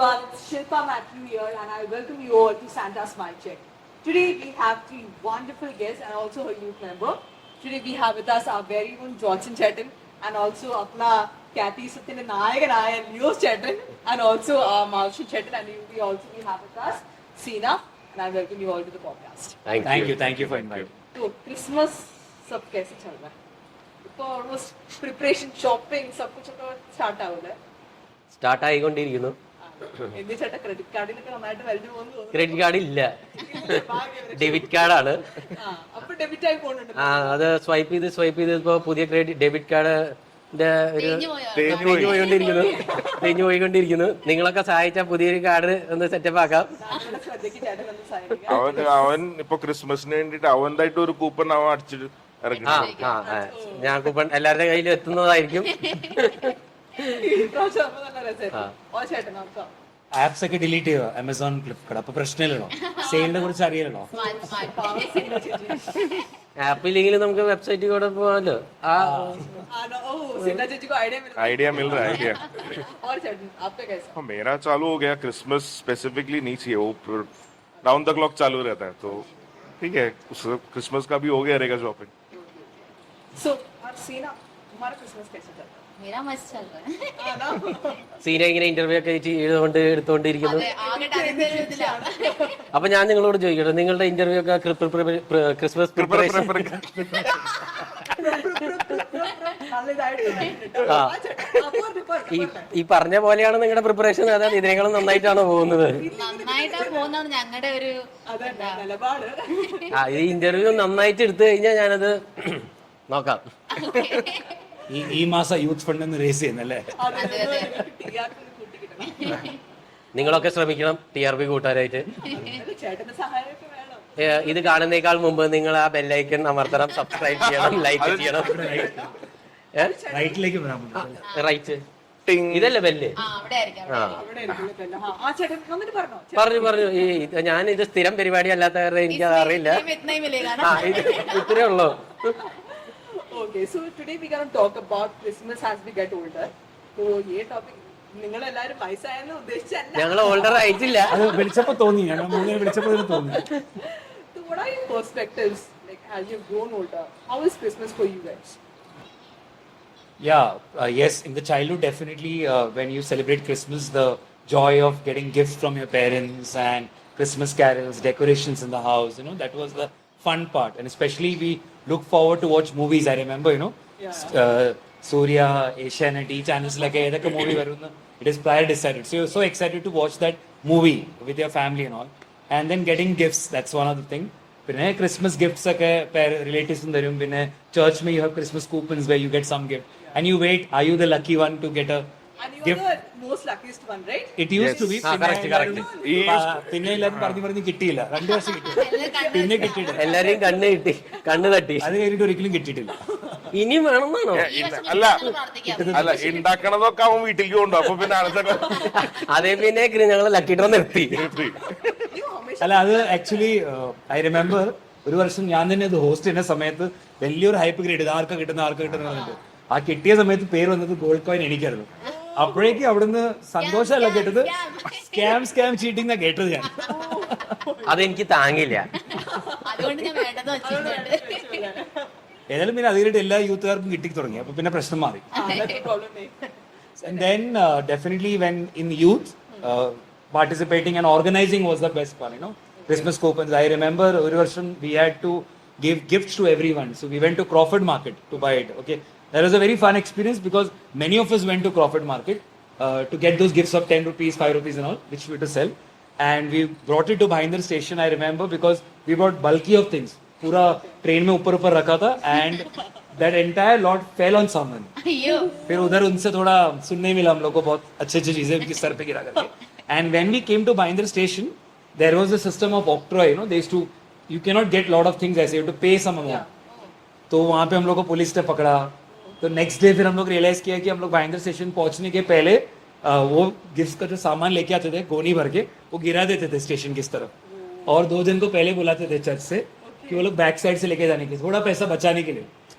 everyone. It's Shilpa Matthew here, and I welcome you all to Santa's Smile Check. Today we have three wonderful guests and also a youth member. Today we have with us our very own Johnson Chetan and also Apna Kathy Sathyan Nayaganaya News Chetan and also Marshall Chetan, and we have with us Seena, and I welcome you all to the podcast. Thank you for inviting. So Christmas सब कैसे चल रहा है? ഇപ്പോൾ almost preparation shopping सब कुछ start ആവൂലേ? Start ആയിക്കൊണ്ടിരിക്കുന്നു. എന്ത് ചേട്ടാ ക്രെഡിറ്റ് കാർഡിലൊക്കെ നന്നായിട്ട് വലിഞ്ഞു പോകുന്നു. ക്രെഡിറ്റ് കാർഡ് ഇല്ല, ഡെബിറ്റ് കാർഡാണ്. അപ്പൊ ഡെബിറ്റ് ആയി പോകുന്നുണ്ട്. അത് സ്വൈപ്പ് ചെയ്ത് ഇപ്പൊ പുതിയ ക്രെഡിറ്റ് ഡെബിറ്റ് കാർഡിന്റെ ഒരു തേഞ്ഞു പോയിക്കൊണ്ടിരിക്കുന്നു. നിങ്ങളൊക്കെ സഹായിച്ചാൽ പുതിയൊരു കാർഡ് ഒന്ന് സെറ്റപ്പ് ആക്കാം. ശ്രദ്ധിക്ക് ചേട്ടൻ ഒന്ന് സഹായിക്കുക. അവൻ ഇപ്പൊ ക്രിസ്മസിന് വേണ്ടിട്ട് അവന്തായിട്ട് ഒരു കൂപ്പൺ അവൻ അടിച്ചിട്ട് ഇറക്കി. ഞാൻ കൂപ്പൺ എല്ലാവരുടെ കയ്യിലും എത്തുന്നതായിരിക്കും. ആപ്സ് ഒക്കെ ഡിലീറ്റ് ചെയ്യുക, ആമസോൺ, ഫ്ലിപ്കാർട്ട്. അപ്പൊ പ്രശ്നമില്ലല്ലോ, സെയിലിനെ കുറിച്ച് അറിയാലോ. ആപ്പ് ഇല്ലെങ്കിൽ നമുക്ക് വെബ്സൈറ്റിൽ കൂടെ പോകാമല്ലോ. आइडिया मिल रहा है आइडिया. और चैटन आपका कैसा? मेरा चालू हो गया. क्रिसमस स्पेसिफिकली नहीं चाहिए, वो राउंड द क्लॉक चालू रहता है, तो ठीक है. क्रिसमस का भी हो गया रहेगा शॉपिंग. सो और सीना, तुम्हारा क्रिसमस कैसा चल रहा है? मेरा मस्त चल रहा है. സീന ഇങ്ങനെ ഇന്റർവ്യൂ ഒക്കെ എടുത്തോണ്ടിരിക്കുന്നു. അതെ, ആകെ ടെൻഷനിലാണ്. അപ്പൊ ഞാൻ നിങ്ങളോട് ചോദിക്കട്ടെ, നിങ്ങളുടെ ഇന്റർവ്യൂ ഒക്കെ ക്രിസ്മസ് പ്രിപ്പറേഷൻ ഈ പറഞ്ഞ പോലെയാണ് നിങ്ങളുടെ പ്രിപ്പറേഷൻ? അതായത് ഇതിനേക്കാളും നന്നായിട്ടാണോ പോകുന്നത്? നന്നായിട്ടാ പോകുന്നതാണ് ഞങ്ങളുടെ ഒരു നിലപാട്. ഈ ഇന്റർവ്യൂ നന്നായിട്ട് എടുത്തു കഴിഞ്ഞാൽ ഞാനത് നോക്കാം. ഈ മാസം യൂത്ത് ഫണ്ട് റേസ് ചെയ്യുന്നല്ലേ? നിങ്ങളൊക്കെ ശ്രമിക്കണം TRP കൂട്ടാനായിട്ട്. ചേട്ടന്റെ സഹായമൊക്കെ വേണം. ഇത് കാണുന്നേക്കാൾ മുമ്പ് നിങ്ങൾ ആ ബെല്ലൈക്കൺ അമർത്തണം, സബ്സ്ക്രൈബ് ചെയ്യണം, ലൈക്ക് ചെയ്യണം. റൈറ്റിലേക്ക് റൈറ്റ് ഇതല്ലേ ബെല്ല്? പറഞ്ഞു. ഈ ഞാൻ ഇത് സ്ഥിരം പരിപാടി അല്ലാത്ത കാരണം എനിക്ക് അത് അറിയില്ല. ഇത് ഇത്രേ ഉള്ളൂ. Okay, so today we gonna talk about Christmas as we get older. So ये topic നിങ്ങൾ എല്ലാവരും വയസ്സായെന്ന് ഉദ്ദേശിച്ചല്ല. ഞങ്ങൾ ഓൾഡർ ആയിട്ടില്ല. അത് വിളിച്ചപ്പോ തോന്നി, ഞങ്ങൾ മൂന്ന് വിളിച്ചപ്പോ തോന്നി. So what are your perspectives like as you've grown older? How is Christmas for you guys? Yes, in the childhood definitely when you celebrate Christmas, the joy of getting gifts from your parents and Christmas carols, decorations in the house, that was the fun part. And especially we look forward to watch movies. I remember, Surya, Asianet, channels like edaka movie varunnu, it is prior decided. So you're so excited to watch that movie with your family and all. And then getting gifts, that's one of the thing. Pinne Christmas gifts ഒക്കെ relatives തരും. പിന്നെ church you have Christmas coupons where you get some gift and you wait, are you the lucky one to get a And you gift? are the most luckiest one, right? It used to be. correct. പിന്നെ എല്ലാവരും പറഞ്ഞു കിട്ടിയില്ല. 2 വർഷം കിട്ടിയില്ല, പിന്നെ കിട്ടിയിട്ടില്ല. എല്ലാരെയും കണ്ണ് തട്ടി. അത് കഴിഞ്ഞിട്ട് ഒരിക്കലും കിട്ടിയിട്ടില്ല. ഇനിയും വേണമെന്നാണോ? അല്ല ഉണ്ടാക്കണതൊക്കെ അവൻ വീട്ടിലേക്ക് കൊണ്ടു. അപ്പൊ പിന്നെ അടുത്ത അതേ പിന്നെ ഞങ്ങൾ ലക്കി ഡ്രോ നിർത്തി. അല്ല, അത് ആക്ച്വലി ഐ റിമെമ്പർ ഒരു വർഷം ഞാൻ തന്നെ അത് ഹോസ്റ്റ് ചെയ്യുന്ന സമയത്ത് വലിയൊരു ഹൈപ്പ് ക്രിയേറ്റ് ചെയ്ത് ആർക്കാ കിട്ടുന്നത്. ആ കിട്ടിയ സമയത്ത് പേര് വന്നത് ഗോൾഡ് കോയിൻ എനിക്കായിരുന്നു. അപ്പോഴേക്കും അവിടുന്ന് സന്തോഷമല്ല കേട്ടത്, സ്കാം ചീറ്റിംഗ് എന്നാ കേട്ടത് ഞാൻ. അതെനിക്ക് താങ്ങില്ല. ഏതായാലും പിന്നെ അതിനായിട്ട് എല്ലാ യൂത്തുകാർക്കും കിട്ടി തുടങ്ങി. അപ്പൊ പിന്നെ പ്രശ്നം മാറി. And then definitely when in youth participating and organizing was the best part, Christmas coupons. I remember ഒരു വർഷം we had to give gifts to everyone, so we went to Crawford Market to buy it. Okay, that was a very fun experience because many of us went to Crawford Market to get those gifts of 10 rupees, 5 rupees and all, which we were to sell, and we brought it to Bhinder station. I remember because we brought bulky of things. पूरा train में ऊपर रखा था and that entire lot fell on someone. फिर उधर उनसे थोड़ा सुनने मिला हम लोग को बहुत अच्छी चीजें उनके सर पे गिरा करके. And when we came to Bhinder station, there was a system of octroi. They used to, you cannot get lot of things ऐसे, you have to pay some amount. तो वहाँ पे हम लोग को पुलिस ने पकड़ा. तो नेक्स्ट डे फिर हम लोग रियलाइज किया कि हम लोग भाईंदर स्टेशन पहुंचने के पहले वो गिफ्ट का जो सामान लेके आते थे गोनी भर के, वो गिरा देते थे स्टेशन की तरफ, और 2 दिन को पहले बुलाते थे चर्च से कि वो लोग बैक साइड से लेके जाने के, थोड़ा पैसा बचाने के लिए,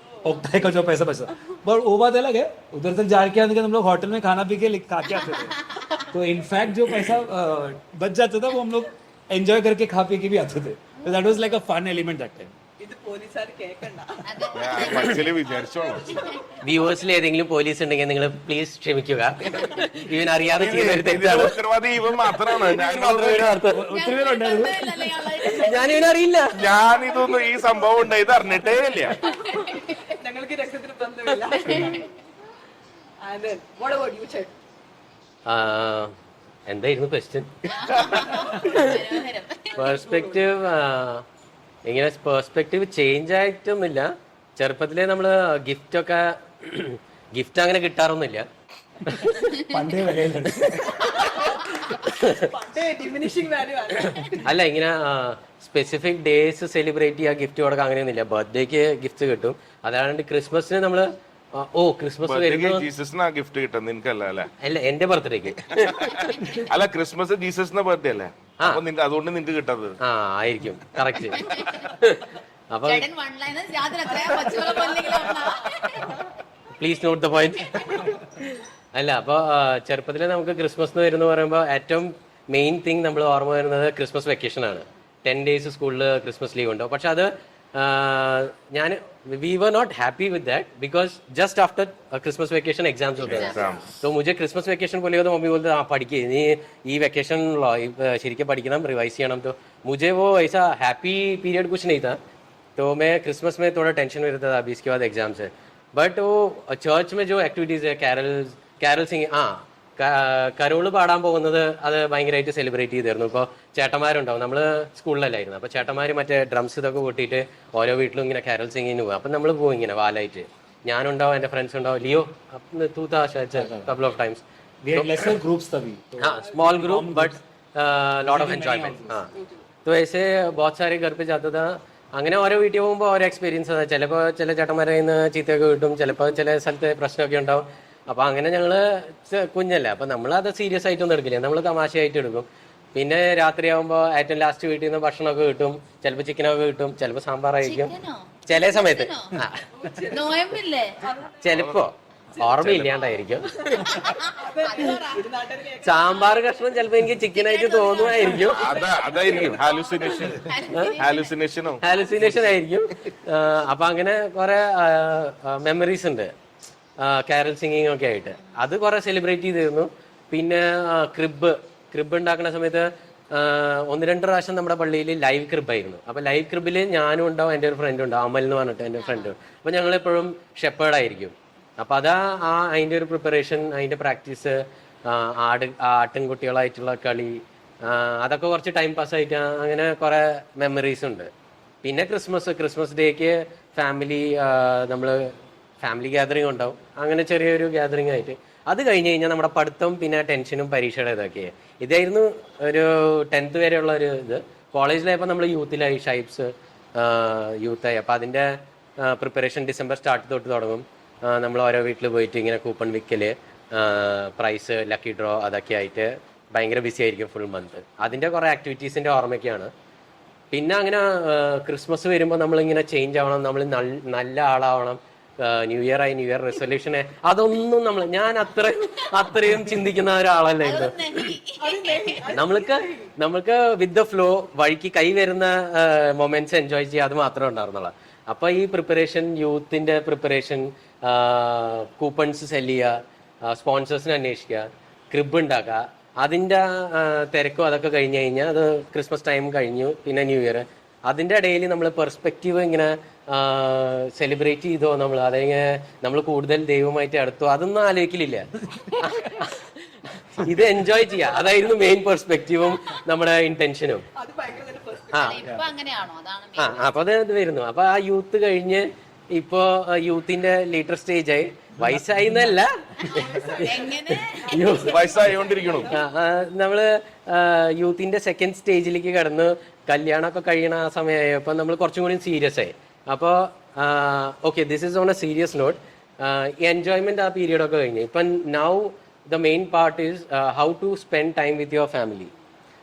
ऑक्टाई का जो पैसा बचा. बट वो बात अलग है, उधर तक जाके हम लोग होटल में खाना पी के खा के आते थे. तो इनफैक्ट जो पैसा बच जाता था वो हम लोग एंजॉय करके खा पी के भी आते थे. So that was like a fun element that time. ഇത് പോലീസുകാർ കേൾക്കണ്ട. അതെ ആക്ച്വലി വിചാരിച്ചോളൂ. വ്യൂവേഴ്സിൽ ഏതെങ്കിലും പോലീസ് ഉണ്ടെങ്കിൽ നിങ്ങൾ പ്ലീസ് ക്ഷമിക്കുക. ഇവൻ അറിയാതെ ചെയ്യുന്ന ഒരു തെറ്റാണ്. ഉത്തരവാദി ഇവൻ മാത്രമാണ്. ഒത്തിരി പേരുണ്ടായിരുന്നു. ഞാൻ ഇവനറിയില്ല. ഞാൻ ഇതൊന്നും ഈ സംഭവം ഉണ്ടായത് അറിഞ്ഞിട്ടേ ഇല്ല. ഞങ്ങൾക്ക് രക്തത്തിന് ബന്ധമില്ല. And then, what about you, Chet? എന്തായിരുന്നു ക്വസ്റ്റ്യൻ? മനോഹരം. പെർസ്പെക്റ്റീവ് ഇങ്ങനെ പെർസ്പെക്റ്റീവ് ചേഞ്ച് ആയിട്ടൊന്നുമില്ല. ചെറുപ്പത്തിലെ നമ്മള് ഗിഫ്റ്റ് അങ്ങനെ കിട്ടാറൊന്നുമില്ല. പണ്ടേ വരെയുണ്ട്. പണ്ടേ diminishing value ആണ്. അല്ല ഇങ്ങനെ സ്പെസിഫിക് ഡേയ്സ് സെലിബ്രേറ്റ് ചെയ്യാൻ ഗിഫ്റ്റ് കൊടുക്കുക അങ്ങനെയൊന്നുമില്ല. ബർത്ത്ഡേക്ക് ഗിഫ്റ്റ് കിട്ടും. അതാണ്ട് ക്രിസ്മസിന് നമ്മള് ക്രിസ്മസ് വരുന്നു. ജീസസിനാ ഗിഫ്റ്റ് കിട്ടുന്നത് നിനക്കല്ല അല്ലേ? അല്ല എന്റെ ബർത്ത്ഡേക്ക്. അല്ല ക്രിസ്മസ് ജീസസിന്റെ ബർത്ത്ഡേ അല്ലേ? അപ്പൊ അതുകൊണ്ട് നിനക്ക് കിട്ടാത്തത്. ആയിരിക്കും കറക്റ്റ്. അപ്പൊ ചേട്ടൻ one liners യാതൊരു അത്രയും പച്ചവെള്ളം പോലെങ്കിലും പ്ലീസ് നോട്ട് ദ പോയിന്റ്. അല്ല അപ്പൊ ചെറുപ്പത്തില് നമുക്ക് ക്രിസ്മസ് വരുന്ന പറയുമ്പോൾ ഏറ്റവും മെയിൻ തിങ് നമ്മൾ ഓർമ്മ വരുന്നത് ക്രിസ്മസ് വെക്കേഷൻ ആണ്. 10 days സ്കൂളിൽ ക്രിസ്മസ് ലീവ് ഉണ്ടാവും. പക്ഷെ അത് we were not happy with that because just after Christmas vacation exams होते हैं. तो मुझे Christmas vacation बोले तो मम्मी बोलते हाँ पढ़ के ये वेकेशन ശരിക്കും പഠിക്കണം റിവൈസ് ചെയ്യണം. तो मुझे वो ऐसा हैप्पी पीरियड कुछ नहीं था. तो मैं क्रिसमस में थोड़ा टेंशन में रहता था अभी इसके बाद एग्जाम्स है. बट वो चर्च में जो एक्टिविटीज है कैरल सिंगिंग കരോള് പാടാൻ പോകുന്നത് അത് ഭയങ്കരമായിട്ട് സെലിബ്രേറ്റ് ചെയ്തിരുന്നു. ഇപ്പോൾ ചേട്ടന്മാരുണ്ടാവും. നമ്മൾ സ്കൂളിലല്ലായിരുന്നു. അപ്പോൾ ചേട്ടന്മാർ മറ്റേ ഡ്രംസ് ഇതൊക്കെ കൂട്ടിയിട്ട് ഓരോ വീട്ടിലും ഇങ്ങനെ കാരൽ സിംഗിന് പോകും. അപ്പം നമ്മൾ പോകും ഇങ്ങനെ വാലായിട്ട്. ഞാനുണ്ടാവും, എൻ്റെ ഫ്രണ്ട്സ് ഉണ്ടാവും. ലിയോ തൂത്താ couple of times. Small group but lot of enjoyment. तो ऐसे बहुत सारे घर पे जाता था. അങ്ങനെ ഓരോ വീട്ടിൽ പോകുമ്പോൾ ഓരോ എക്സ്പീരിയൻസ്. ചിലപ്പോൾ ചില ചേട്ടന്മാരെ നിന്ന് ചീത്തയൊക്കെ കിട്ടും, ചിലപ്പോൾ ചില സ്ഥലത്ത് പ്രശ്നമൊക്കെ ഉണ്ടാവും. അപ്പൊ അങ്ങനെ ഞങ്ങള് കുഞ്ഞല്ലേ, അപ്പൊ നമ്മളത് സീരിയസ് ആയിട്ടൊന്നും എടുക്കില്ല, നമ്മൾ തമാശയായിട്ട് എടുക്കും. പിന്നെ രാത്രിയാകുമ്പോ ഏറ്റവും ലാസ്റ്റ് വീട്ടിൽ നിന്ന് ഭക്ഷണമൊക്കെ കിട്ടും. ചിലപ്പോ ചിക്കനൊക്കെ കിട്ടും, ചിലപ്പോ സാമ്പാറായിരിക്കും ചില സമയത്ത്. നോയമ്പില്ലേ? ചിലപ്പോ ഓർമ്മയില്ലാണ്ടായിരിക്കും. സാമ്പാർ കഷ്ണം ചിലപ്പോ എനിക്ക് ചിക്കനായിട്ട് തോന്നുമായിരിക്കും. ഹാലുസിനേഷൻ ആയിരിക്കും. അപ്പൊ അങ്ങനെ കുറെ മെമ്മറീസ് ഉണ്ട് കാരൽ സിംഗിങ് ഒക്കെ ആയിട്ട്. അത് കുറെ സെലിബ്രേറ്റ് ചെയ്തിരുന്നു. പിന്നെ ക്രിബ് ഉണ്ടാക്കുന്ന സമയത്ത് 1-2 പ്രാവശ്യം നമ്മുടെ പള്ളിയിൽ ലൈവ് ക്രിബായിരുന്നു. അപ്പൊ ലൈവ് ക്രിബിൽ ഞാനും ഉണ്ടാവും, എൻ്റെ ഒരു ഫ്രണ്ടും ഉണ്ടാവും, അമൽ എന്ന് പറഞ്ഞിട്ട് എൻ്റെ ഫ്രണ്ട്. അപ്പൊ ഞങ്ങൾ എപ്പോഴും ഷെപ്പേർഡായിരിക്കും. അപ്പൊ അതാ അതിൻ്റെ ഒരു പ്രിപ്പറേഷൻ, അതിൻ്റെ പ്രാക്ടീസ്, ആട്ടിൻകുട്ടികളായിട്ടുള്ള കളി, അതൊക്കെ കുറച്ച് ടൈം പാസ് ആയിട്ട് അങ്ങനെ കുറെ മെമ്മറീസ് ഉണ്ട്. പിന്നെ ക്രിസ്മസ് ഡേക്ക് ഫാമിലി ഗ്യാതറിംഗ് ഉണ്ടാവും. അങ്ങനെ ചെറിയൊരു ഗ്യാതറിംഗ് ആയിട്ട്. അത് കഴിഞ്ഞ് കഴിഞ്ഞാൽ നമ്മുടെ പഠിത്തം, പിന്നെ ടെൻഷനും പരീക്ഷയുടെ ഇതൊക്കെ. ഇതായിരുന്നു ഒരു 10th വരെയുള്ള ഒരു ഇത്. കോളേജിലായപ്പോൾ നമ്മൾ യൂത്തിലായി, ഷൈപ്സ് യൂത്തായി. അപ്പോൾ അതിൻ്റെ പ്രിപ്പറേഷൻ ഡിസംബർ സ്റ്റാർട്ട് തൊട്ട് തുടങ്ങും. നമ്മൾ ഓരോ വീട്ടിൽ പോയിട്ട് ഇങ്ങനെ കൂപ്പൺ വിൽക്കല്, പ്രൈസ്, ലക്കി ഡ്രോ, അതൊക്കെ ആയിട്ട് ഭയങ്കര ബിസി ആയിരിക്കും ഫുൾ മന്ത്. അതിൻ്റെ കുറേ ആക്ടിവിറ്റീസിൻ്റെ ഓർമ്മയൊക്കെയാണ്. പിന്നെ അങ്ങനെ ക്രിസ്മസ് വരുമ്പോൾ നമ്മളിങ്ങനെ ചേഞ്ച് ആവണം, നമ്മൾ നല്ല ആളാവണം, ന്യൂ ഇയർ റെസൊല്യൂഷന്, അതൊന്നും ഞാൻ അത്രയും ചിന്തിക്കുന്ന ഒരാളല്ല ഇത്. നമ്മൾക്ക് വിത്ത് ദ ഫ്ലോ, വഴിക്ക് കൈ വരുന്ന മൊമെന്റ്സ് എൻജോയ് ചെയ്യുക, അത് മാത്രമേ ഉണ്ടായിരുന്നുള്ളൂ. അപ്പൊ ഈ പ്രിപ്പറേഷൻ, യൂത്തിന്റെ പ്രിപ്പറേഷൻ, കൂപ്പൺസ് സെല് ചെയ്യുക, സ്പോൺസേഴ്സിനെ അന്വേഷിക്കുക, ക്രിബ് ഉണ്ടാക്കുക, അതിന്റെ തിരക്കും അതൊക്കെ കഴിഞ്ഞ് കഴിഞ്ഞാൽ അത് ക്രിസ്മസ് ടൈം കഴിഞ്ഞു. പിന്നെ ന്യൂ ഇയർ, അതിന്റെ ഇടയിൽ നമ്മൾ പെർസ്പെക്റ്റീവ് ഇങ്ങനെ സെലിബ്രേറ്റ് ചെയ്തോ, അതെങ്ങനെ നമ്മൾ കൂടുതൽ ദൈവമായിട്ട് അടുത്തോ, അതൊന്നും ആലോചിക്കലില്ല. ഇത് എൻജോയ് ചെയ്യാം, അതായിരുന്നു മെയിൻ പെർസ്പെക്റ്റീവും നമ്മുടെ ഇന്റൻഷനും. അപ്പൊ അത് വരുന്നു. അപ്പൊ ആ യൂത്ത് കഴിഞ്ഞ് ഇപ്പോ യൂത്തിന്റെ ലീഡർ സ്റ്റേജ് ആയി. വയസ്സായി എന്നല്ല, വയസ്സായോണ്ടിരിക്കണു. നമ്മള് യൂത്തിന്റെ സെക്കൻഡ് സ്റ്റേജിലേക്ക് കടന്നു. കല്യാണമൊക്കെ കഴിയണ ആ സമയമായപ്പോ നമ്മൾ കുറച്ചും കൂടി സീരിയസ് ആയി. അപ്പോൾ okay, this is on a serious note. Enjoyment ആ പീരിയഡൊക്കെ കഴിഞ്ഞു. ഇപ്പം now the main part is how to spend time with your family.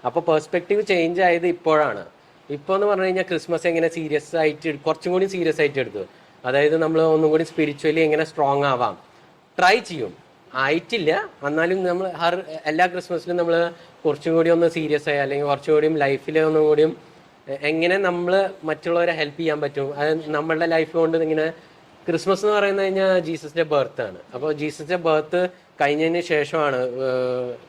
അപ്പോൾ പെർസ്പെക്റ്റീവ് ചേഞ്ച് ആയത് ഇപ്പോഴാണ്. ഇപ്പോൾ എന്ന് പറഞ്ഞു കഴിഞ്ഞാൽ ക്രിസ്മസ് എങ്ങനെ സീരിയസ് ആയിട്ട്, കുറച്ചും കൂടി സീരിയസ് ആയിട്ട് എടുത്തു. അതായത് നമ്മൾ ഒന്നും കൂടി സ്പിരിച്വലി എങ്ങനെ സ്ട്രോങ് ആവാം ട്രൈ ചെയ്യും. ആയിട്ടില്ല. എന്നാലും നമ്മൾ എല്ലാ ക്രിസ്മസിലും നമ്മൾ കുറച്ചും കൂടി ഒന്ന് സീരിയസ് ആയി, അല്ലെങ്കിൽ കുറച്ചും കൂടിയും ലൈഫിൽ ഒന്നും കൂടിയും എങ്ങനെ നമ്മൾ മറ്റുള്ളവരെ ഹെൽപ്പ് ചെയ്യാൻ പറ്റും, അത് നമ്മളുടെ ലൈഫ് കൊണ്ട് ഇങ്ങനെ. ക്രിസ്മസ് എന്ന് പറയുന്നത് കഴിഞ്ഞാൽ ജീസസിന്റെ ബർത്ത് ആണ്. അപ്പോൾ ജീസസിന്റെ ബർത്ത് കഴിഞ്ഞതിന് ശേഷമാണ്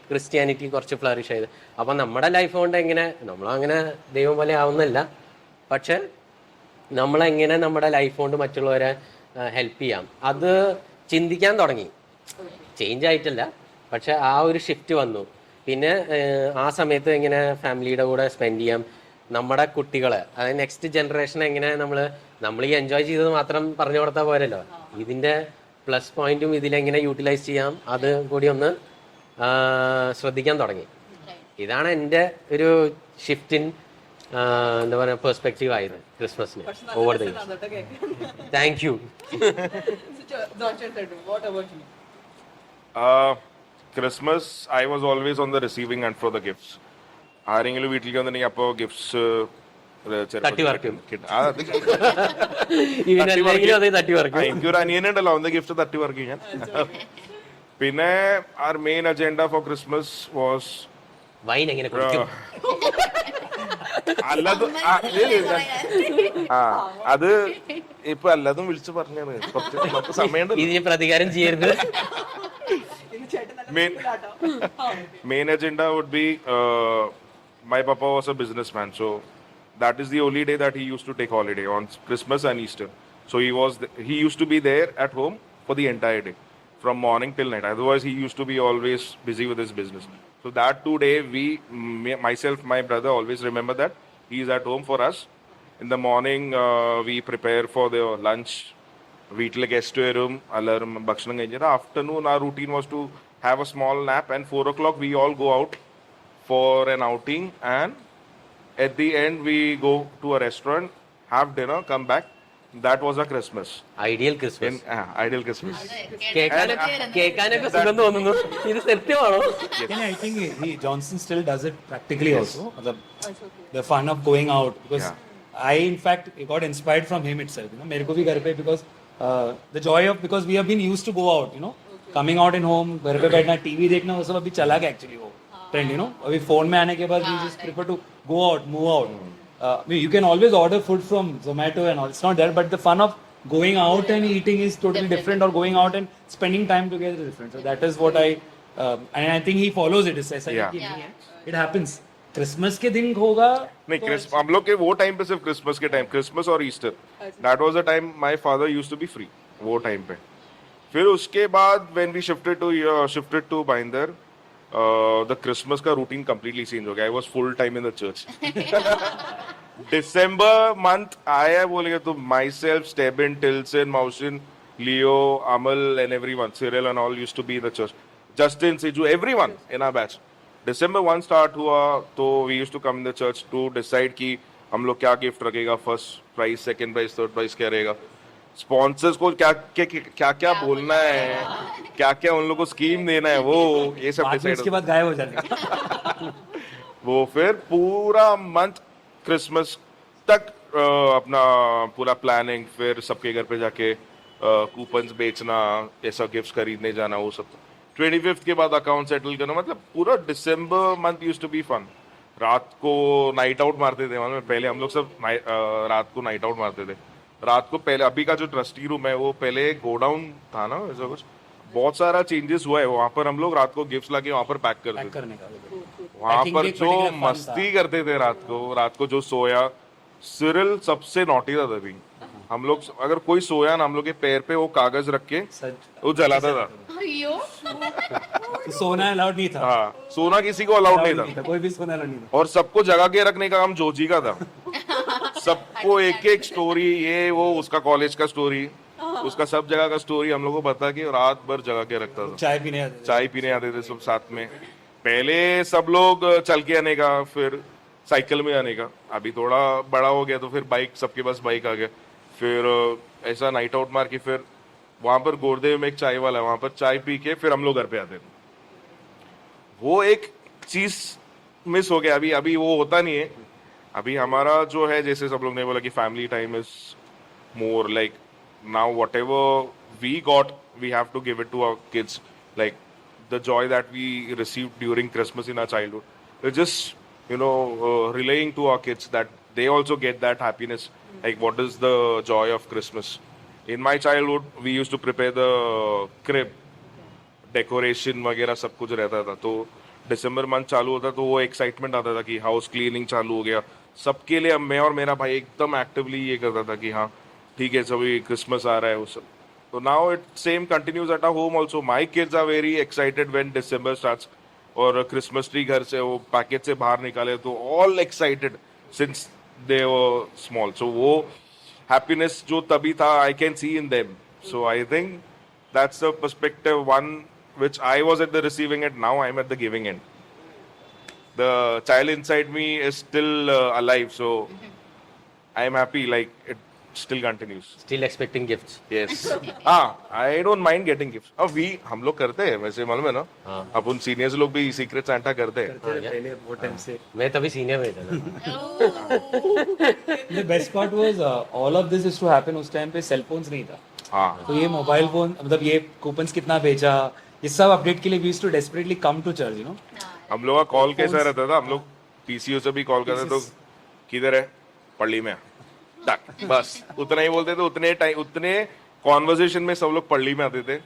ക്രിസ്ത്യാനിറ്റി കുറച്ച് ഫ്ലറിഷ് ആയത്. അപ്പം നമ്മുടെ ലൈഫ് കൊണ്ട് എങ്ങനെ നമ്മളങ്ങനെ ദൈവം പോലെ ആവുന്നില്ല, പക്ഷെ നമ്മളെങ്ങനെ നമ്മുടെ ലൈഫ് കൊണ്ട് മറ്റുള്ളവരെ ഹെൽപ്പ് ചെയ്യാം അത് ചിന്തിക്കാൻ തുടങ്ങി. ചേഞ്ച് ആയിട്ടില്ല, പക്ഷെ ആ ഒരു ഷിഫ്റ്റ് വന്നു. പിന്നെ ആ സമയത്ത് എങ്ങനെ ഫാമിലിയുടെ കൂടെ സ്പെൻഡ് ചെയ്യാം, നമ്മുടെ കുട്ടികളെ, അതായത് നെക്സ്റ്റ് ജനറേഷൻ എങ്ങനെ നമ്മൾ ഈ എൻജോയ് ചെയ്തത് മാത്രം പറഞ്ഞു കൊടുത്താൽ പോരല്ലോ, ഇതിന്റെ പ്ലസ് പോയിന്റും ഇതിലെങ്ങനെ യൂട്ടിലൈസ് ചെയ്യാം അത് കൂടി ഒന്ന് ശ്രദ്ധിക്കാൻ തുടങ്ങി. ഇതാണ് എൻ്റെ ഒരു ഷിഫ്റ്റ് ഇൻ എന്താ പറയുക പെർസ്പെക്റ്റീവ് ആയത് ക്രിസ്മസിന് over the years. Thank you. What about you? Christmas, I was always on the receiving end for the gifts. ആരെങ്കിലും വീട്ടിലേക്ക് വന്നിട്ടുണ്ടെങ്കിൽ അപ്പോൾ ഗിഫ്റ്റ്സ് തട്ടിമറിക്കും. എനിക്കൊരു അനിയനുണ്ടല്ലോ, അവന്റെ ഗിഫ്റ്റ് തട്ടി പറിക്കും ഞാൻ. പിന്നെ our main agenda for Christmas was wine എങ്ങനെ കുടിക്കും. അല്ലാതും അത് ഇപ്പൊ അല്ലാതും വിളിച്ചു പറഞ്ഞാണ്, കുറച്ച് നമുക്ക് സമയമുണ്ട്. ഇതിന് പ്രതികാരം ചെയ്യരുത്. Main agenda would be my papa was a businessman, so that is the only day that he used to take holiday on Christmas and Easter. So he used to be there at home for the entire day from morning till night. Otherwise he used to be always busy with his business. So that 2 day myself, my brother always remember that he is at home for us. In the morning we prepare for the lunch. വീട്ടിലെ guest വരും, എല്ലാവരും ഭക്ഷണം കഴിഞ്ഞിട്ട് afternoon our routine was to have a small nap, and 4 o'clock we all go out for an outing, and at the end we go to a restaurant, have dinner, come back. That was a Christmas. Ideal Christmas. Ideal Christmas. കേൾക്കാനൊക്കെ സുഖം തോന്നുന്നു. ഇത് സത്യമാണോ? I think Johnson still does it practically also. The fun of going out, because I in fact got inspired from him itself. मेरे को भी घर पे, because the joy of, because we have been used to go out, coming out in home, घर पे बैठना, TV देखना, वो सब अभी चला गया actually वो trend, अभी फोन में आने के बाद we just prefer to go out, move out. You can always order food from Zomato and all, it's not there, but the fun of going out and eating is totally different, or going out and spending time together is different. So that is what and I think he follows it. It happens. Christmas के दिन होगा नहीं, हम लोग के वो time पे सिर्फ क्रिसमस के टाइम, क्रिसमस और Easter, that was the time my father used to be free वो टाइम पे. फिर उसके बाद when we shifted to Bhayandar, the Christmas का रूटीन कंप्लीटली चेंज हो गया. I was full time in the church. दिसंबर मंथ आया बोलेगा तो myself, Stebin, Tilson, Mousin, Leo, Amal and everyone, Cyril and all used to be in the church. Justin, Siju, everyone in our batch. December 1 start हुआ तो we used to come in the church to decide कि हम लोग क्या गिफ्ट रखेगा, first prize, second prize, third prize क्या रहेगा, sponsors को क्या बोलना है, क्या उन लोगों को स्कीम देना है, वो ये सब डिसाइड. उसके बाद गायब हो जाते. वो फिर पूरा मंथ क्रिसमस तक अपना पूरा प्लानिंग, फिर सबके घर पे जाके कूपन्स बेचना, ऐसा गिफ्ट खरीदने जाना, वो सब. 25th के बाद अकाउंट सेटल करना, मतलब पूरा दिसंबर month used to be fun. रात को नाइट आउट मारते थे, मतलब पहले हम लोग सब रात को नाइट आउट मारते थे. रात को पहले, अभी का जो ट्रस्टी रूम है वो पहले गोडाउन था ना, ऐसा कुछ बहुत सारा चेंजेस हुआ है. वहाँ पर हम लोग रात को गिफ्ट्स लाके वहाँ पर पैक करते थे. वहाँ पर जो मस्ती करते थे रात को जो सोया, सिरिल सबसे नॉटी था तभी. हम लोग अगर कोई सोया ना, हम लोग के पैर पे वो कागज रख के वो जलाता था. तो सोना अलाउड नहीं था. हाँ, सोना किसी को अलाउड नहीं था, कोई भी सोना अलाउड नहीं था. और सबको जगा के रखने का काम जोजी का था. सबको एक एक स्टोरी, ये वो उसका कॉलेज का स्टोरी, उसका सब जगह का स्टोरी हम लोग को बता के रात भर जगा के रखता था. चाय पीने आते थे सब साथ में. पहले सब लोग चल के आने का, फिर साइकिल में आने का. अभी थोड़ा बड़ा हो गया तो फिर बाइक, सबके पास बाइक आ गया. फिर ऐसा नाइट आउट मार के फिर वहां पर गोरदेव में एक चाय वाला है, वहां पर चाय पी के फिर हम लोग घर पे आते थे. वो एक चीज मिस हो गया. अभी वो होता नहीं है. अभी हमारा जो है, जैसे सब लोग ने बोला कि family time is more like now whatever we got we have to give it to our kids. like the joy that we received during Christmas in our childhood. We're just, relaying to our kids that they also get that happiness. Like, what is the joy of Christmas? In my childhood, we used to prepare the crib, decoration वगैरह सब कुछ रहता था. तो दिसंबर month चालू होता तो वो एक्साइटमेंट आता था कि हाउस क्लीनिंग चालू हो गया. सबके लिए अब मैं और मेरा भाई एकदम एक्टिवली ये करता था कि हाँ ठीक है सभी क्रिसमस आ रहा है वो सब. तो now it same continues at our home also. My kids are very excited when December starts. और क्रिसमस ट्री घर से वो पैकेट से बाहर निकाले तो all excited since they were small. So वो हैप्पीनेस जो तभी था I can see in them. So I think that's the perspective one which I was at the receiving end. Now I'm at the giving end. The child inside me is still alive, so I'm happy. Like it still continues. Still expecting gifts. Yes. I don't mind getting gifts. अब हम लोग करते हैं वैसे मालूम है ना. अपन seniors लोग भी सीक्रेट सैंटा करते हैं. पहले वो टाइम से. मैं तभी सीनियर में था ना. The best part was all of this is to happen उस टाइम पे सेल फोन्स नहीं था. हाँ. तो ये मोबाइल फोन मतलब ये कूपन्स कितना बेचा ये सब अपडेट के लिए we used to desperately come to church you know. हम लोग का कॉल कैसा रहता था. हम लोग पीसीओ से भी कॉल करते तो किधर है पल्ली में टक बस उतना ही बोलते थे. उतने कॉन्वर्सेशन में सब लोग पल्ली में आते थे.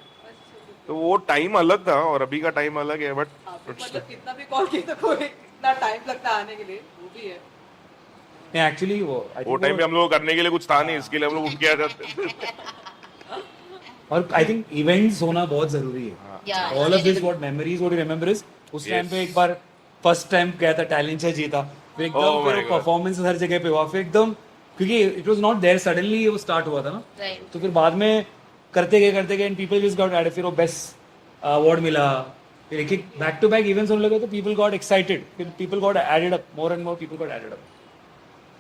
तो वो टाइम अलग था और अभी का टाइम अलग है. बट मतलब कितना भी कॉल किया तो कोई इतना टाइम लगता है आने के लिए वो भी है. एक्चुअली वो टाइम पे हम लोग करने के लिए कुछ था नहीं. इसके लिए हम लोग उठ के आ जाते थे. और आई थिंक इवेंट्स होना बहुत जरूरी है. Yeah, all of this what memories what you remember is उस टाइम पे एक बार फर्स्ट टाइम गया था टैलेंट से जीता. फिर Oh एकदम my फिर God. परफॉर्मेंस हर जगह पे हुआ. फिर एकदम क्योंकि it was not there suddenly वो स्टार्ट हुआ था ना. Right. तो फिर बाद में करते गए and people just got added. फिर वो बेस्ट अवार्ड मिला. फिर एक बैक टू बैक इवेंट्स होने लगे तो पीपल गॉट एक्साइटेड. फिर people got added up more and more people got added up.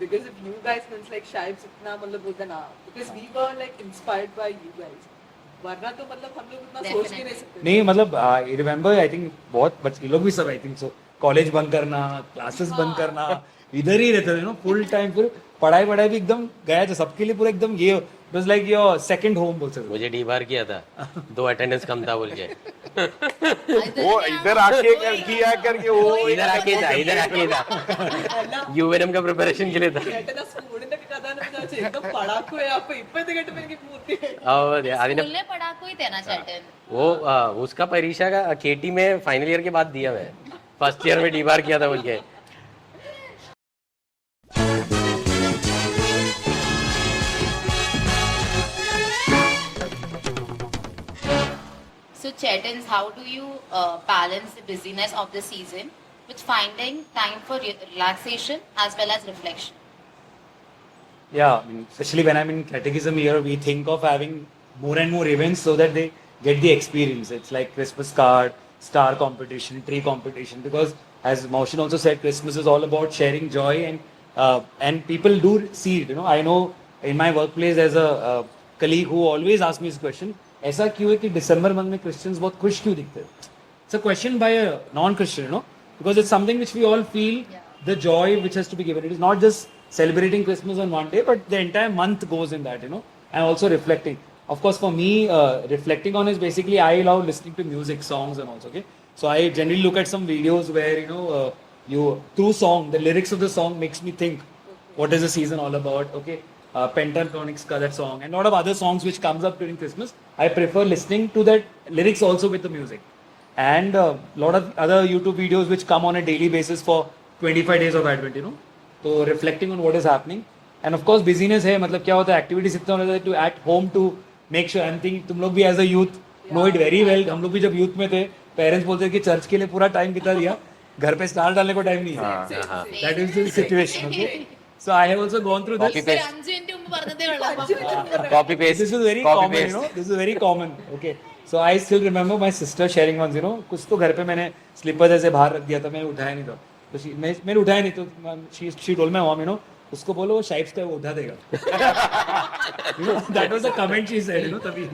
Because if you guys means like Shibes इतना मतलब बोलते ना because we were like inspired by you guys. वरना तो मतलब हम लोग इतना सोच भी नहीं सकते. नहीं मतलब आई रिमेंबर आई थिंक बहुत बच्चे ये लोग भी सब आई थिंक सो कॉलेज बंद करना क्लासेस बंद करना इधर ही रहते थे नो फुल टाइम. फिर पढ़ाई भी एकदम गया था सबके लिए पूरा एकदम ये it was like your second home बोल सकते. मुझे डी बार किया था 2 अटेंडेंस कम था बोल के. वो इधर आके किया करके वो इधर आके था यूएनएम का प्रिपरेशन के लिए था. ചേട്ടനാ സ്കൂളിന്റെ കഥ एकदम पढ़ाको है आप ഇപ്പോഴത്തെ കേട്ട് എനിക്ക് പൂർത്തി. അതിനെ स्कूल में पढ़ाकू ही थे ना चैटन. वो उसका परीक्षा का केटी में फाइनल ईयर के बाद दिया मैं. फर्स्ट ईयर में डी बार किया था बोल के. So Chetans, how do you balance the busyness of the season with finding time for relaxation as well as reflection? Yeah, I mean, especially when I'm in catechism here, we think of having more and more events so that they get the experience. It's like Christmas card, star competition, tree competition. Because as Maushin also said, Christmas is all about sharing joy and people do see it. You know, I know in my workplace there's a colleague who always asks me this question. ऐसा क्यों है कि दिसंबर month में Christians बहुत खुश क्यों दिखते हैं? It's a question by a non-Christian, you know, because it's something which we all feel the joy which has to be given. It is not just celebrating Christmas on one day, but the entire month goes in that, you know, and also reflecting. Of course, for me, reflecting on is basically I love listening to music, songs, and also. Okay, so I generally look at some videos where you through song, the lyrics of the song makes me think what is the season all about. Okay. Pentatonix ka that song and a lot of other songs which comes up during Christmas. I prefer listening to that lyrics also with the music and a lot of other YouTube videos which come on a daily basis for 25 days of Advent, you know. So reflecting on what is happening and of course busyness है मतलब क्या होता है activities इतना होता है to at home to make sure I'm thinking तुम लोग भी as a youth know it very well. हम लोग भी जब youth में थे पेरेंट्स बोलते थे कि चर्च के लिए पूरा टाइम कितना दिया घर पे स्टार डालने को टाइम नहीं है. That is the situation. Okay. So I have also gone through this. Copy paste. 5 minute मुंबे പറഞ്ഞതേ ഉള്ളൂ. Copy paste. This is very Copy common, paste. you know. This is very common. Okay. So I still remember my sister sharing once, you know. कुछ तो घर पे मैंने slippers ऐसे बाहर रख दिया था मैंने उठाया नहीं था. तो मैंने उठाया नहीं तो she told my mom, you know, उसको बोलो वो शाइप्स का वो उठा देगा. You know, that was a comment she said, you know, तभी.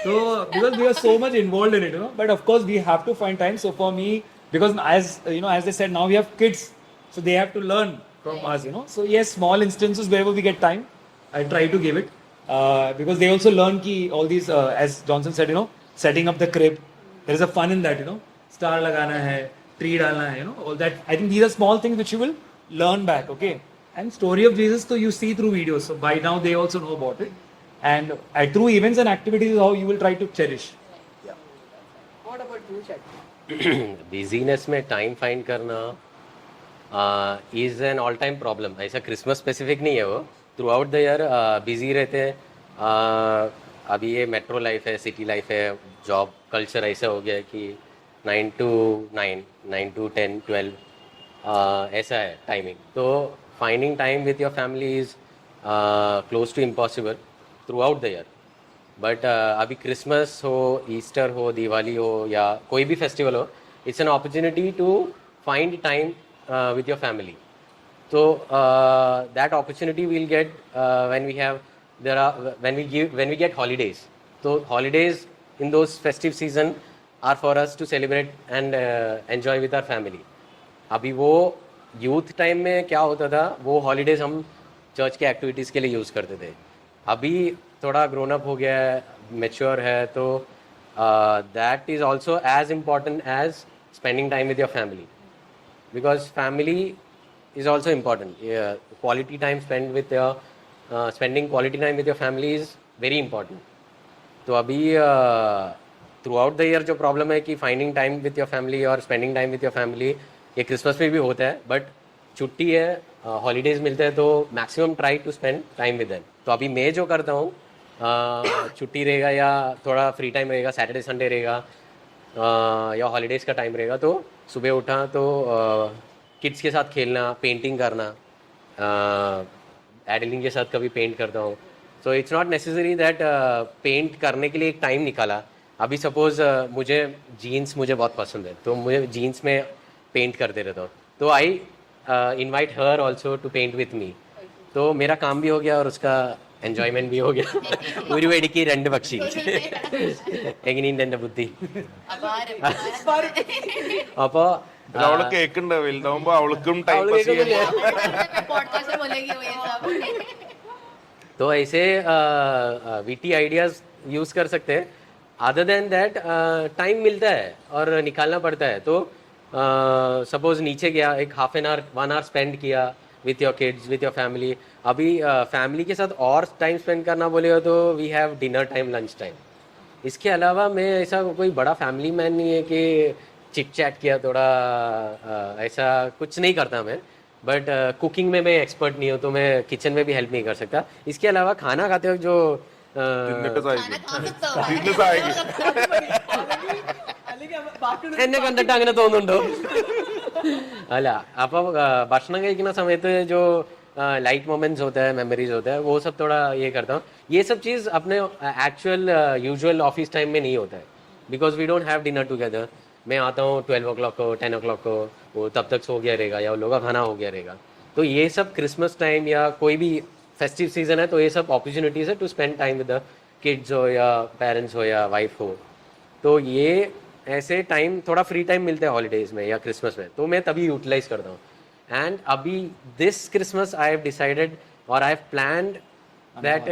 So because we were so much involved in it, you know. But of course we have to find time. So for me, because as you know, as they said, now we have kids, so they have to learn from us, you know. So yes, small instances wherever we get time, I try to give it because they also learn ki all these as Johnson said, you know, setting up the crib, there is a fun in that, you know. Star lagana hai, tree dalna hai, you know, all that. I think these are small things which you will learn back, okay? And story of Jesus, so you see through videos. So by now they also know about it. And through events and activities is how you will try to cherish. What about you, Chet? Business में time find करना is an all time problem. ऐसा Christmas specific नहीं है वो, through out the year busy रहते हैं. अभी ये मेट्रो लाइफ है, सिटी लाइफ है, जॉब कल्चर ऐसा हो गया है कि 9 to 9, 9 to 10, 12 ऐसा है टाइमिंग. तो finding time with your family is close to impossible throughout the year. But अभी क्रिसमस हो, ईस्टर हो, दिवाली हो या कोई भी फेस्टिवल हो, it's an opportunity to find time with your family. So that opportunity we'll get when we get holidays. So holidays in those festive season are for us to celebrate and enjoy with our family. अभी वो youth time में क्या होता था, वो holidays हम church के activities के लिए यूज़ करते थे. अभी थोड़ा ग्रोन अप हो गया है, मेच्योर है, तो that is also as important as spending time with your family, because family is also important. Quality time spent with your spending quality time with your family is very important. तो अभी throughout the year जो problem है कि finding time with your family और spending time with your family, ये Christmas में भी होता है, बट छुट्टी है, हॉलीडेज मिलते हैं, तो maximum try to spend time with them. तो अभी मैं जो करता हूँ, छुट्टी रहेगा या थोड़ा फ्री टाइम रहेगा, सैटरडे संडे रहेगा या हॉलीडेज का टाइम रहेगा, तो सुबह उठा तो किड्स के साथ खेलना, पेंटिंग करना, एडलिंग के साथ कभी पेंट करता हूँ. So it's not necessary that paint करने के लिए एक टाइम निकाला. अभी सपोज मुझे जीन्स मुझे बहुत पसंद है, तो मुझे जीन्स में पेंट करते रहता हूँ, तो I invite her also to paint with me. तो मेरा काम भी हो गया और उसका എൻജോയ്മെന്റ് भी हो गया. ഒരു വെടിക്ക് രണ്ട് പക്ഷി. എങ്ങനെയുണ്ട് എൻ്റെ ബുദ്ധി? അപ്പോൾ അവള് കേക്കുണ്ട്, വലുതാവുമ്പോ അവൾക്കും ടൈം പാസ് ചെയ്യാൻ. तो ऐसे वीटी आइडियाज यूज कर सकते हैं. अदर देन दैट टाइम मिलता है और निकालना पड़ता है. तो सपोज नीचे गया, एक half an hour 1 hour spend किया with your kids, with your family. अभी फैमिली के साथ और टाइम स्पेंड करना बोलेगा तो we have dinner time, lunch time. इसके अलावा मैं ऐसा कोई बड़ा फैमिली मैन नहीं है कि चिट चैट किया थोड़ा, ऐसा कुछ नहीं करता मैं. बट कुकिंग में मैं एक्सपर्ट नहीं हूँ, तो मैं किचन में भी हेल्प नहीं कर सकता. इसके अलावा खाना खाते वक्त जो എന്നെ കണ്ടിട്ട് അങ്ങനെ തോന്നുന്നുണ്ടോ? അല്ല, അപ്പോൾ ഭക്ഷണം കഴിക്കുന്ന സമയത്ത് जो लाइट मोमेंट्स होता है, मेमोरीज होता है, वो सब थोड़ा ये करता हूँ. ये सब चीज़ अपने एक्चुअल यूजुअल ऑफिस टाइम में नहीं होता है, because we don't have dinner together. मैं आता हूँ 12 o'clock को, 10 o'clock को, वो तब तक सो गया रहेगा या उन लोगों का खाना हो गया रहेगा. तो ये सब क्रिसमस टाइम या कोई भी फेस्टिव सीजन है, तो ये सब अपॉर्चुनिटीज़ है to spend time with the kids हो या पेरेंट्स हो या वाइफ हो. तो ये ऐसे टाइम थोड़ा फ्री टाइम मिलता है हॉलीडेज में या क्रिसमस में, तो मैं तभी यूटिलाइज करता हूँ. एंड अभी this Christmas I have decided और आई हैव प्लान्ड दैट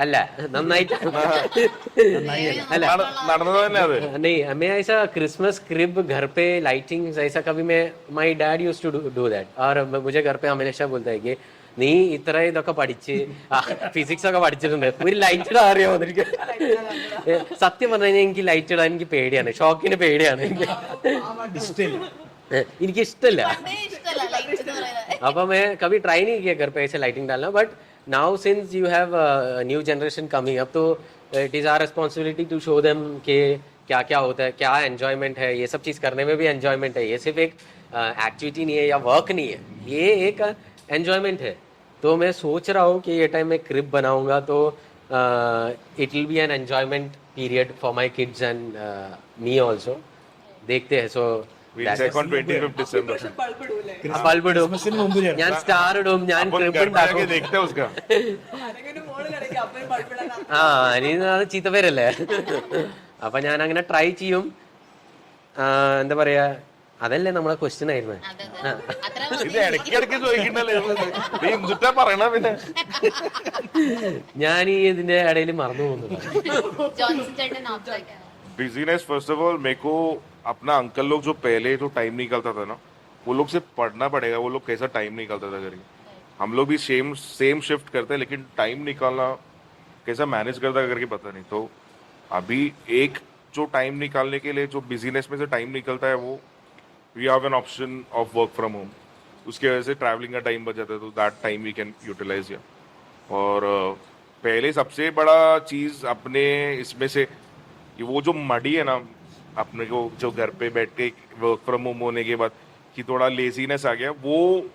अല്ല നന്നായിട്ട് नहीं, मैं ऐसा क्रिसमस क्रिब घर पे लाइटिंग ऐसा कभी मैं my dad use to do that. और मुझे घर पे हमेशा बोलता है कि നീ ഇത്ര ഇതൊക്കെ പഠിച്ച് ഫിസിക്സ് ഒക്കെ പഠിച്ചിട്ടുണ്ട്, ഒരു ലൈറ്റ് ഇടാൻ അറിയാമോ എനിക്ക്? സത്യം പറഞ്ഞു കഴിഞ്ഞാൽ എനിക്ക് ലൈറ്റ് ഇടാൻ എനിക്ക് പേടിയാണ്, ഷോക്കിന് പേടിയാണ് എനിക്ക് ഇഷ്ടമല്ല. അപ്പോൾ मैं कभी ट्राई नहीं किया घर पे ऐसे लाइटिंग डालना. But now since you have new generation coming up, तो it is our responsibility to show them कि क्या क्या होता है, क्या एन्जॉयमेंट है. ये सब चीज़ करने में भी एन्जॉयमेंट है, ये सिर्फ एक एक्टिविटी नहीं है या वर्क नहीं है, ये एक एन्जॉयमेंट है. तो मैं सोच रहा हूँ कि ये टाइम मैं क्रिब बनाऊंगा, तो it will be an enjoyment period for my kids and me also. देखते हैं. सो ബൾബ് ഇടും, ഞാൻ സ്റ്റാർ ഇടും, ഞാൻ ക്രിബ് ഉണ്ടാക്കും. ആ, ഇനി അത് ചീത്തപ്പേരല്ലേ. അപ്പൊ ഞാൻ അങ്ങനെ ട്രൈ ചെയ്യും. എന്താ പറയാ, അതല്ലേ നമ്മളെ ക്വസ്റ്റ്യൻ ആയിരുന്നു. ഞാൻ ഈ ഇതിന്റെ ഇടയിൽ മറന്നു പോകുന്നു. बिजीनेस फर्स्ट ऑफ ऑल मेरे को अपना अंकल लोग जो पहले जो टाइम निकलता था ना, वो लोग से पढ़ना पड़ेगा वो लोग कैसा टाइम निकालता था करके। हम लोग भी सेम शिफ्ट करते हैं लेकिन टाइम निकालना कैसा मैनेज करता करके पता नहीं। तो अभी एक जो टाइम निकालने के लिए जो बिजीनेस में से टाइम निकलता है वो we have an option of work from home, उसकी वजह से ट्रैवलिंग का टाइम बच जाता है, तो that time we can utilise. या और पहले सबसे बड़ा चीज़ अपने इसमें से कि वो जो मडी है ना अपने को, जो घर पे बैठ के वर्क फ्रॉम होम होने के बाद कि थोड़ा लेजीनेस आ गया, वो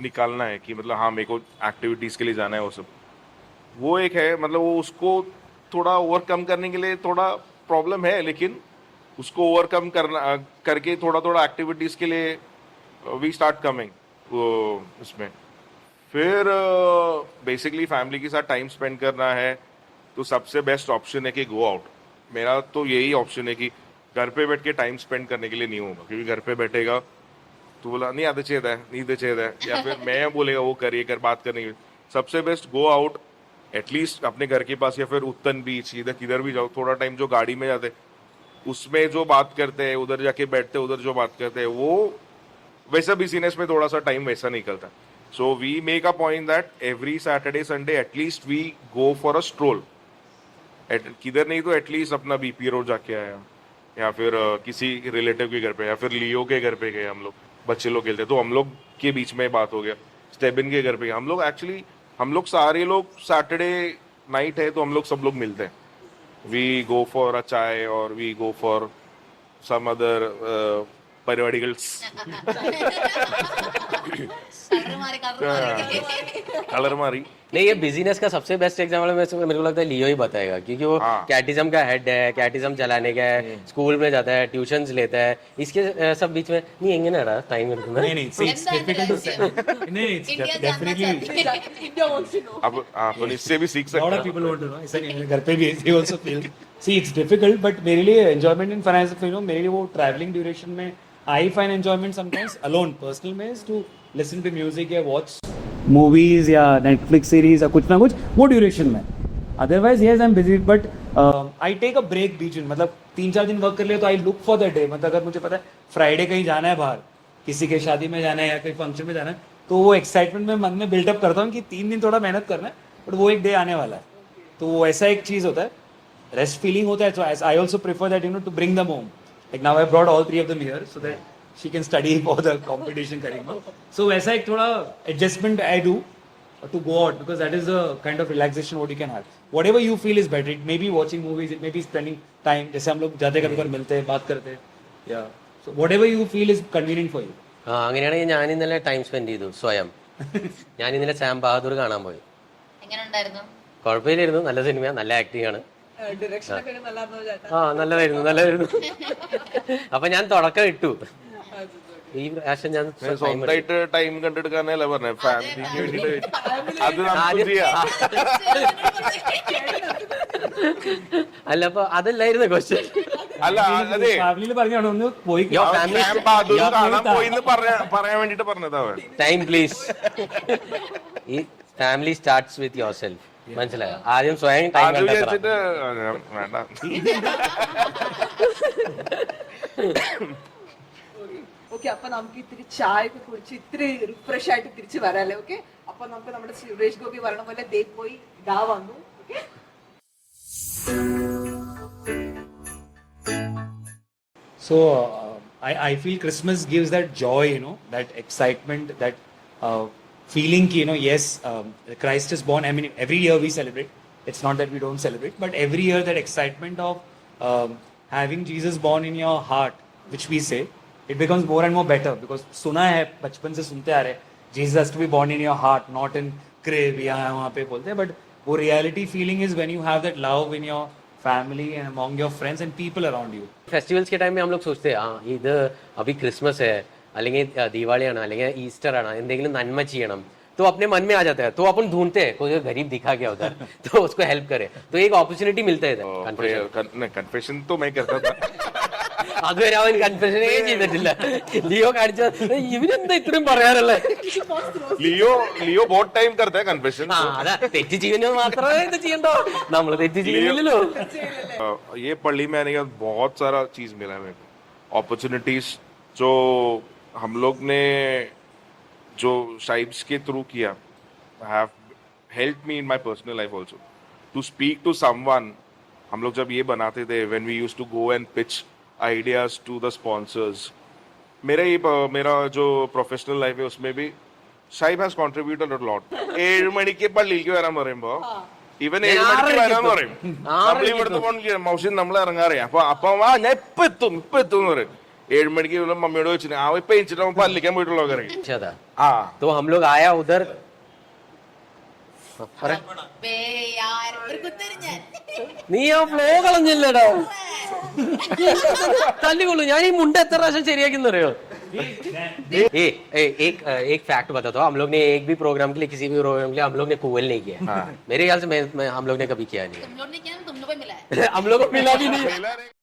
निकालना है कि मतलब हाँ मेरे को एक्टिविटीज़ के लिए जाना है वो सब, वो एक है। मतलब वो उसको थोड़ा ओवरकम करने के लिए थोड़ा प्रॉब्लम है, लेकिन उसको ओवरकम करना करके थोड़ा थोड़ा एक्टिविटीज़ के लिए वी स्टार्ट कमिंग उसमें। फिर बेसिकली फैमिली के साथ टाइम स्पेंड करना है तो सबसे बेस्ट ऑप्शन है कि गो आउट। मेरा तो यही ऑप्शन है कि घर पे बैठ के टाइम स्पेंड करने के लिए नहीं होगा, क्योंकि घर पे बैठेगा तो बोला नहीं आते चेत है, नहीं दे चेत है, या फिर मैं बोलेगा वो करिए कर बात करने के लिए। सबसे बेस्ट गो आउट, एटलीस्ट अपने घर के पास या फिर उत्तन बीच इधर किधर भी जाओ, थोड़ा टाइम जो गाड़ी में जाते उसमें जो बात करते हैं, उधर जाके बैठते उधर जो बात करते हैं, वो वैसा बिजनेस में थोड़ा सा टाइम वैसा निकलता है। So we make a point that every Saturday Sunday at least we go for a stroll, किधर नहीं तो एटलीस्ट अपना बीपी रोड जाके आया, या फिर किसी रिलेटिव के घर पे, या फिर लियो के घर पे गए हम लोग, बच्चे लोग खेलते तो हम लोग के बीच में बात हो गया। स्टेबिन के घर पे हम लोग एक्चुअली हम लोग सारे लोग सैटरडे नाइट है तो हम लोग सब लोग मिलते हैं, we go for a chai और we go for some other परिवाडिकल्स कलर मारी। नहीं, ये बिजनेस का सबसे बेस्ट एग्जाम्पल मेरे को लगता है लियो ही बताएगा, क्योंकि वो कैटिज्म का हेड है, कैटिज्म चलाने का है, स्कूल में जाता है, ट्यूशंस लेता है, इसके सब बीच में नहीं एंगे ना टाइम नहीं see, it's difficult to say. नहीं it's definitely India wants to know. अब अपन इससे भी सीख a lot सकते of हैं। people want to know. ऐसा नहीं है, घर पे भी they also feel. See, it's difficult, but मेरे लिए enjoyment in finance, you know, मेरे लिए वो traveling duration में I find enjoyment sometimes alone, personal में is to listen to music या watch movies या Netflix series या कुछ ना कुछ वो duration में। Otherwise, yes, I'm busy, but I take a break बीच में, मतलब 3-4 दिन वर्क कर लिया तो I look for that day। मतलब अगर मुझे पता है फ्राइडे कहीं जाना है बाहर, किसी के शादी में जाना है या कहीं फंक्शन में जाना है, तो वो एक्साइटमेंट में मन में बिल्डअप करता हूँ कि 3 दिन थोड़ा मेहनत करना है, बट वो एक डे आने वाला है, तो वो ऐसा एक चीज़ होता है, रेस्ट फीलिंग होता है। So I also prefer that you know to bring them home, like now I brought all 3 of them here so that she can study for the competition करेंगे। so वैसा एक थोड़ा adjustment I do to go out, because that is the kind of relaxation what you can have. Whatever you feel is better. It may be watching movies, it may be spending time, जैसे हम लोग जाते कभी कभी मिलते हैं बात करते हैं, yeah, so whatever you feel is convenient for you. ആ അങ്ങനെയാണെങ്കിൽ ഞാൻ ഇന്നലെ ടൈം സ്പെൻഡ് ചെയ്തു സ്വയം. ഞാൻ ഇന്നലെ സാം ബഹാദൂർ കാണാൻ പോയി. എങ്ങനെ ഉണ്ടായിരുന്നു? കുഴപ്പമില്ലായിരുന്നു, നല്ല സിനിമ, നല്ല ആക്ടിംഗ് ആണ്. Direction ഒക്കെ നല്ലതാണോ ചേട്ടാ? ആ നല്ലതായിരുന്നു. അപ്പൊ ഞാൻ തുടക്കം ഇട്ടു. ഈ പ്രാവശ്യം ഞാൻ സ്വന്തമായിട്ട് ടൈം കണ്ടെടുക്കാനല്ല പറഞ്ഞ ഫാമിലിക്ക് വേണ്ടിട്ട് അത് നമുക്ക് ചെയ്യാം. അല്ല അപ്പൊ അതല്ലായിരുന്നു ക്വസ്റ്റ്യൻ. അല്ല അതെ ഫാമിലിയിൽ പറഞ്ഞാണ് ഒന്ന് പോയി സാം ബഹാദൂർ കാണാൻ പോയി എന്ന് പറയാൻ വേണ്ടിട്ട് പറഞ്ഞതാ. Time please. ഈ family starts with yourself, മനസ്സിലായോ? ആദ്യം സ്വയം ടൈം അത് കണ്ടെത്തണം. വിചാരിച്ചിട്ട് വേണ്ട. ഓക്കെ, അപ്പൊ നമുക്ക് ഇത്തിരി ചായ ഒക്കെ കുടിച്ച് ഇത്തിരി റിഫ്രഷ് ആയിട്ട് തിരിച്ച് വരാല്ലേ? ഓക്കെ, അപ്പൊ നമുക്ക് നമ്മുടെ സുരേഷ് ഗോപി പറഞ്ഞ പോലെ ദേ പോയി ഇതാ വന്നു. Okay, so I feel Christmas gives that joy, you know, that excitement, that feeling ki, you know, yes, Christ is born. I mean, every year we celebrate, it's not that we don't celebrate, but every year that excitement of having Jesus born in your heart, which we say, it becomes more and more better, because सुना है बचपन से सुनते आ रहे Jesus has to be born in your heart, not in crib यहाँ वहाँ पे बोलते हैं, but वो reality feeling is when you have that love in your family and among your friends and people around you. Festivals के time में हम लोग सोचते हैं हाँ ഇത് अभी क्रिसमस है, അല്ലെങ്കിൽ दिवालीയാണ്, അല്ലെങ്കിൽ ഈസ്റ്റർ ആണ്, എന്തെങ്കിലും നന്മ ചെയ്യണം, तो अपने मन में आ जाता है, तो अपन ढूंढते हैं कोई गरीब दिखा गया उधर तो उसको हेल्प करे, तो एक अपॉर्चुनिटी मिलता है इधर। कन्फेशन तो मैं करता था അതുവരെ അവൻ കൺഫെഷനേ ചെയ്തിട്ടില്ല. ലിയോ കാണിച്ച ഇവനെന്താ ഇത്രയും പറയാറുള്ളത്? लियो बहुत टाइम करता है कन्फेशन. ആ അതാ തെറ്റ് ചെയ്യുന്നത് മാത്രമേ ഇത് ചെയ്യണ്ടോ, നമ്മള് തെറ്റ് ചെയ്യുന്നില്ലല്ലോ. ये पढ़ी में आने के बाद बहुत सारा चीज मिला है मेरे को, अपॉर्चुनिटीज जो हम लोग ने जो शाइब्स के थ्रू किया have help me in my personal life also to speak to someone. हम लोग जब ये बनाते थे when we used to go and pitch ideas to the sponsors, मेरा जो प्रोफेशनल लाइफ है उसमें भी Shaib has contributed a lot. 7 മണിക്ക് പള്ളിയിലേക്ക് വരാൻ പറയുമ്പോ ഇവൻ 7 മണിക്ക് വരാന്ന് പറയും. നമ്മൾ ഇവിടുത്തെ പോകണില്ല മൗസിൻ നമ്മൾ ഇറങ്ങാറിയാം. അപ്പൊ ഞാൻ ഇപ്പൊ എത്തും എന്ന് പറയും. 7 മണിക്ക് ഇവിടെ മമ്മിയോട് വെച്ചിട്ട് ആ ഇപ്പൊ എണിച്ചിട്ട് അവൻ പള്ളിക്കാൻ പോയിട്ടുള്ള അറിയാം. अच्छा था. ആ तो हम लोग आया उधर. बे यार ഒരു കുത്തരി ഞാൻ നീ ആ ഫ്ലോ കളഞ്ഞില്ലടാ. തല്ലിക്കൊള്ളു. ഞാൻ ഈ മുണ്ട എത്ര പ്രാവശ്യം ശരിയാക്കിന്ന് അറിയോ? एक फैक्ट बताता हूँ. हम लोग ने एक भी प्रोग्राम के लिए, किसी भी प्रोग्राम के लिए हम लोग ने कुवल नहीं किया. मेरे ख्याल से हम लोग ने कभी किया नहीं. तुम लोग ने किया तुम लोग को मिला है. हम लोग को मिला भी नहीं.